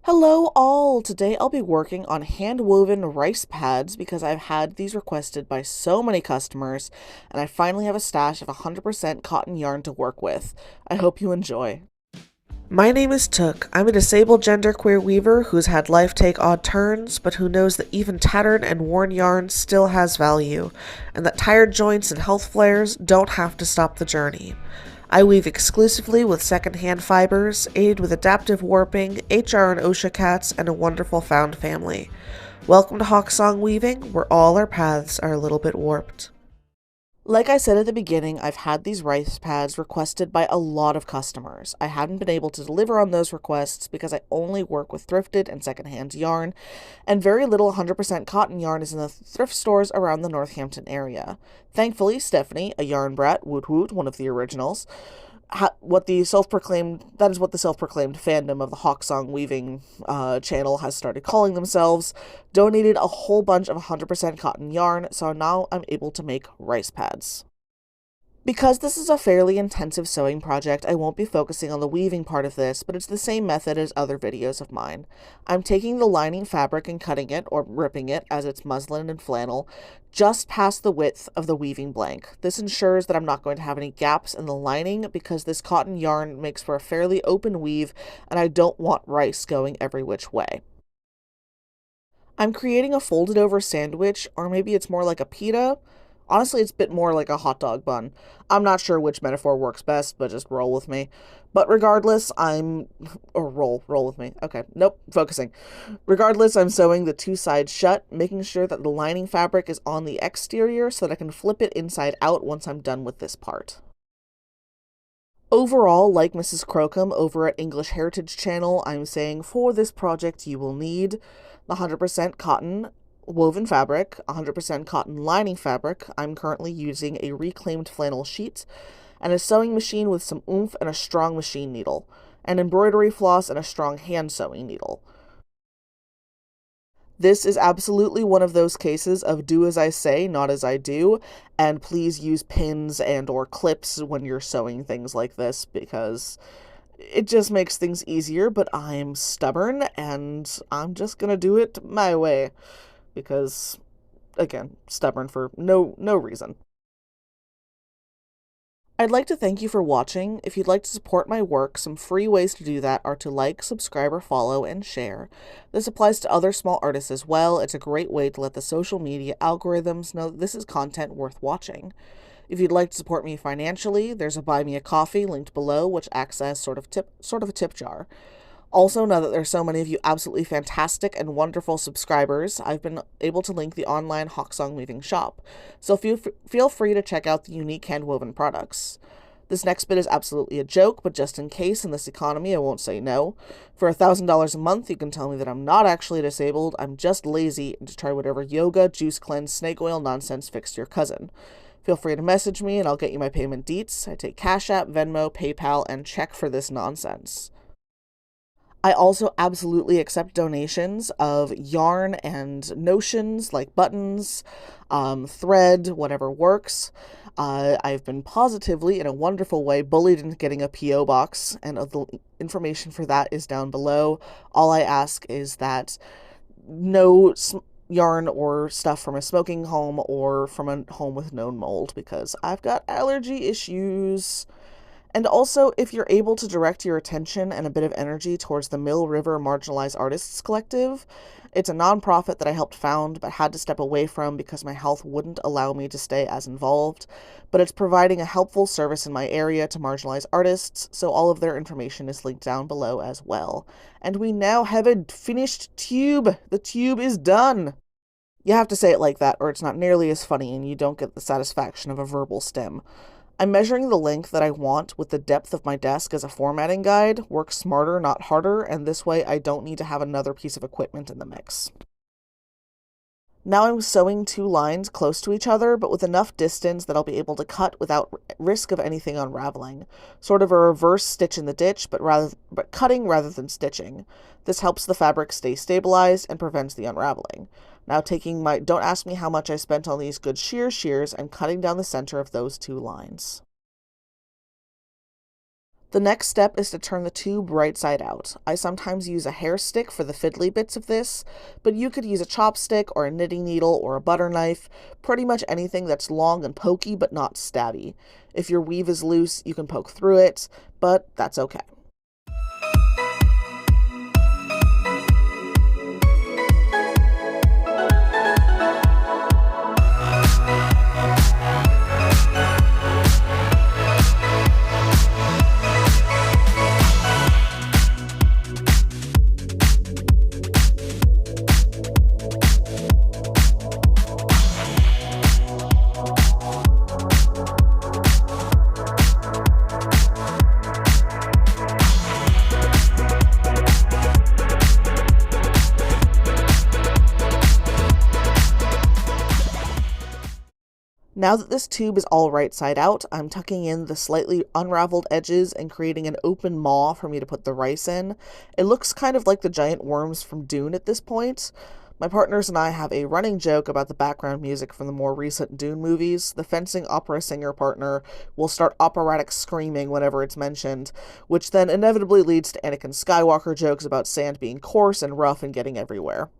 Hello all! Today I'll be working on hand-woven rice pads because I've had these requested by so many customers and I finally have a stash of 100% cotton yarn to work with. I hope you enjoy. My name is Took. I'm a disabled genderqueer weaver who's had life take odd turns, but who knows that even tattered and worn yarn still has value, and that tired joints and health flares don't have to stop the journey. I weave exclusively with secondhand fibers, aided with adaptive warping, HR and OSHA cats, and a wonderful found family. Welcome to Hawksong Weaving, where all our paths are a little bit warped. Like I said at the beginning, I've had these rice pads requested by a lot of customers. I hadn't been able to deliver on those requests because I only work with thrifted and secondhand yarn, and very little 100% cotton yarn is in the thrift stores around the Northampton area. Thankfully, Stephanie, a yarn brat, woot woot, one of the originals, what the self-proclaimed that is what the self-proclaimed fandom of the Hawksong Weaving channel has started calling themselves, donated a whole bunch of 100% cotton yarn, so now I'm able to make rice pads. Because this is a fairly intensive sewing project, I won't be focusing on the weaving part of this, but it's the same method as other videos of mine. I'm taking the lining fabric and cutting it, or ripping it, as it's muslin and flannel, just past the width of the weaving blank. This ensures that I'm not going to have any gaps in the lining because this cotton yarn makes for a fairly open weave, and I don't want rice going every which way. I'm creating a folded over sandwich, or maybe it's more like a pita. Honestly, it's a bit more like a hot dog bun. I'm not sure which metaphor works best, but just roll with me. But regardless, roll with me. Okay, nope, focusing. Regardless, I'm sewing the two sides shut, making sure that the lining fabric is on the exterior so that I can flip it inside out once I'm done with this part. Overall, like Mrs. Crocombe over at English Heritage Channel, I'm saying for this project you will need the 100% cotton woven fabric, 100% cotton lining fabric. I'm currently using a reclaimed flannel sheet, and a sewing machine with some oomph and a strong machine needle, an embroidery floss and a strong hand sewing needle. This is absolutely one of those cases of do as I say, not as I do, and please use pins and or clips when you're sewing things like this because it just makes things easier, but I'm stubborn and I'm just gonna do it my way because, again, stubborn for no reason. I'd like to thank you for watching. If you'd like to support my work, some free ways to do that are to like, subscribe, or follow, and share. This applies to other small artists as well. It's a great way to let the social media algorithms know that this is content worth watching. If you'd like to support me financially, there's a Buy Me a Coffee linked below, which acts as sort of a tip jar. Also, now that there's so many of you absolutely fantastic and wonderful subscribers, I've been able to link the online Hawksong Weaving shop, so feel free to check out the unique hand-woven products. This next bit is absolutely a joke, but just in case in this economy I won't say no. For $1,000 a month, you can tell me that I'm not actually disabled, I'm just lazy, and to try whatever yoga, juice cleanse, snake oil nonsense fixed your cousin. Feel free to message me and I'll get you my payment deets. I take Cash App, Venmo, PayPal, and check for this nonsense. I also absolutely accept donations of yarn and notions like buttons, thread, whatever works. I've been positively, in a wonderful way, bullied into getting a P.O Box, and the information for that is down below. All I ask is that no yarn or stuff from a smoking home or from a home with known mold, because I've got allergy issues. And also, if you're able to direct your attention and a bit of energy towards the Mill River Marginalized Artists Collective, it's a nonprofit that I helped found but had to step away from because my health wouldn't allow me to stay as involved. But it's providing a helpful service in my area to marginalized artists, so all of their information is linked down below as well. And we now have a finished tube! The tube is done! You have to say it like that, or it's not nearly as funny and you don't get the satisfaction of a verbal stem. I'm measuring the length that I want with the depth of my desk as a formatting guide. Work smarter, not harder, and this way I don't need to have another piece of equipment in the mix. Now I'm sewing two lines close to each other, but with enough distance that I'll be able to cut without risk of anything unraveling. Sort of a reverse stitch in the ditch, but cutting rather than stitching. This helps the fabric stay stabilized and prevents the unraveling. Now don't ask me how much I spent on these good shears, and cutting down the center of those two lines. The next step is to turn the tube right side out. I sometimes use a hair stick for the fiddly bits of this, but you could use a chopstick or a knitting needle or a butter knife, pretty much anything that's long and pokey but not stabby. If your weave is loose, you can poke through it, but that's okay. Now that this tube is all right side out, I'm tucking in the slightly unraveled edges and creating an open maw for me to put the rice in. It looks kind of like the giant worms from Dune at this point. My partners and I have a running joke about the background music from the more recent Dune movies. The fencing opera singer partner will start operatic screaming whenever it's mentioned, which then inevitably leads to Anakin Skywalker jokes about sand being coarse and rough and getting everywhere.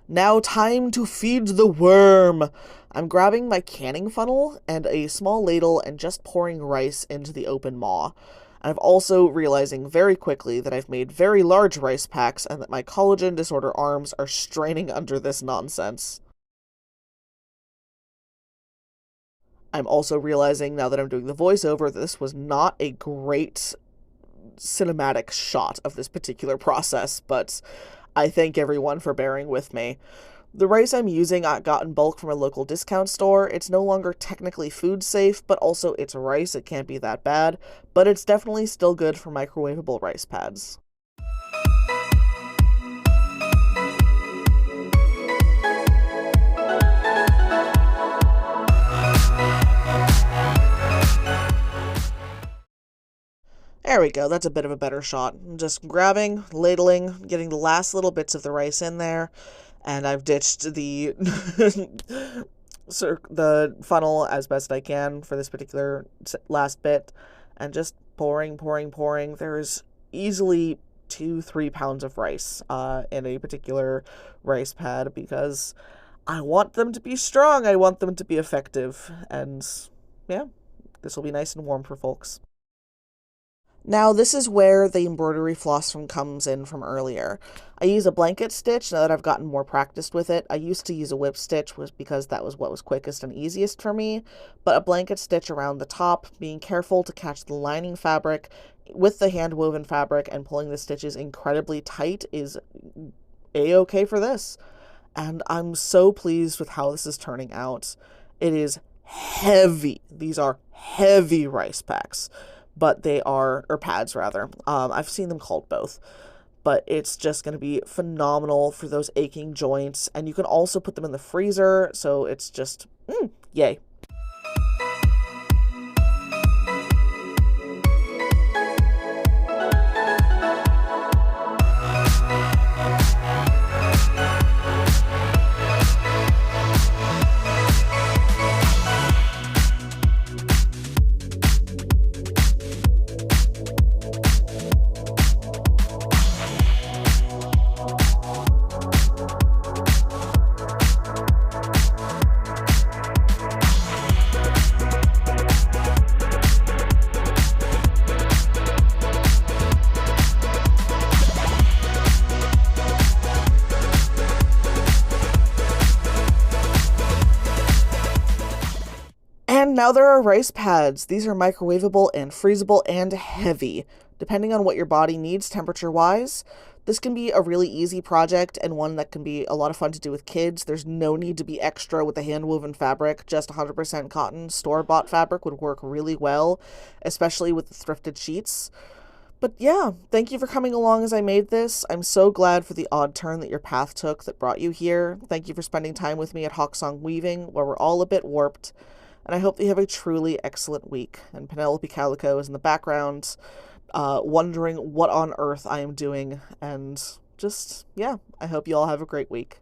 Now time to feed the worm! I'm grabbing my canning funnel and a small ladle and just pouring rice into the open maw. I'm also realizing very quickly that I've made very large rice packs and that my collagen disorder arms are straining under this nonsense. I'm also realizing now that I'm doing the voiceover that this was not a great cinematic shot of this particular process, but I thank everyone for bearing with me. The rice I'm using I got in bulk from a local discount store. It's no longer technically food safe, but also it's rice. It can't be that bad, but it's definitely still good for microwavable rice pads. There we go, that's a bit of a better shot. I'm just grabbing, ladling, getting the last little bits of the rice in there, and I've ditched the the funnel as best I can for this particular last bit, and just pouring, pouring, pouring. There's easily 2-3 pounds of rice in a particular rice pad because I want them to be strong, I want them to be effective, and yeah, this will be nice and warm for folks. Now, this is where the embroidery floss from comes in from earlier. I use a blanket stitch now that I've gotten more practiced with it. I used to use a whip stitch because that was what was quickest and easiest for me, but a blanket stitch around the top, being careful to catch the lining fabric with the hand-woven fabric and pulling the stitches incredibly tight is a-okay for this. And I'm so pleased with how this is turning out. It is heavy. These are heavy rice packs. But they are, or pads rather. I've seen them called both. But it's just going to be phenomenal for those aching joints. And you can also put them in the freezer. So it's just, yay. And now there are rice pads. These are microwavable and freezable and heavy, depending on what your body needs temperature-wise. This can be a really easy project and one that can be a lot of fun to do with kids. There's no need to be extra with the hand-woven fabric. Just 100% cotton store-bought fabric would work really well, especially with the thrifted sheets. But yeah, thank you for coming along as I made this. I'm so glad for the odd turn that your path took that brought you here. Thank you for spending time with me at Hawksong Weaving, where we're all a bit warped. And I hope that you have a truly excellent week. And Penelope Calico is in the background, wondering what on earth I am doing. And just, yeah, I hope you all have a great week.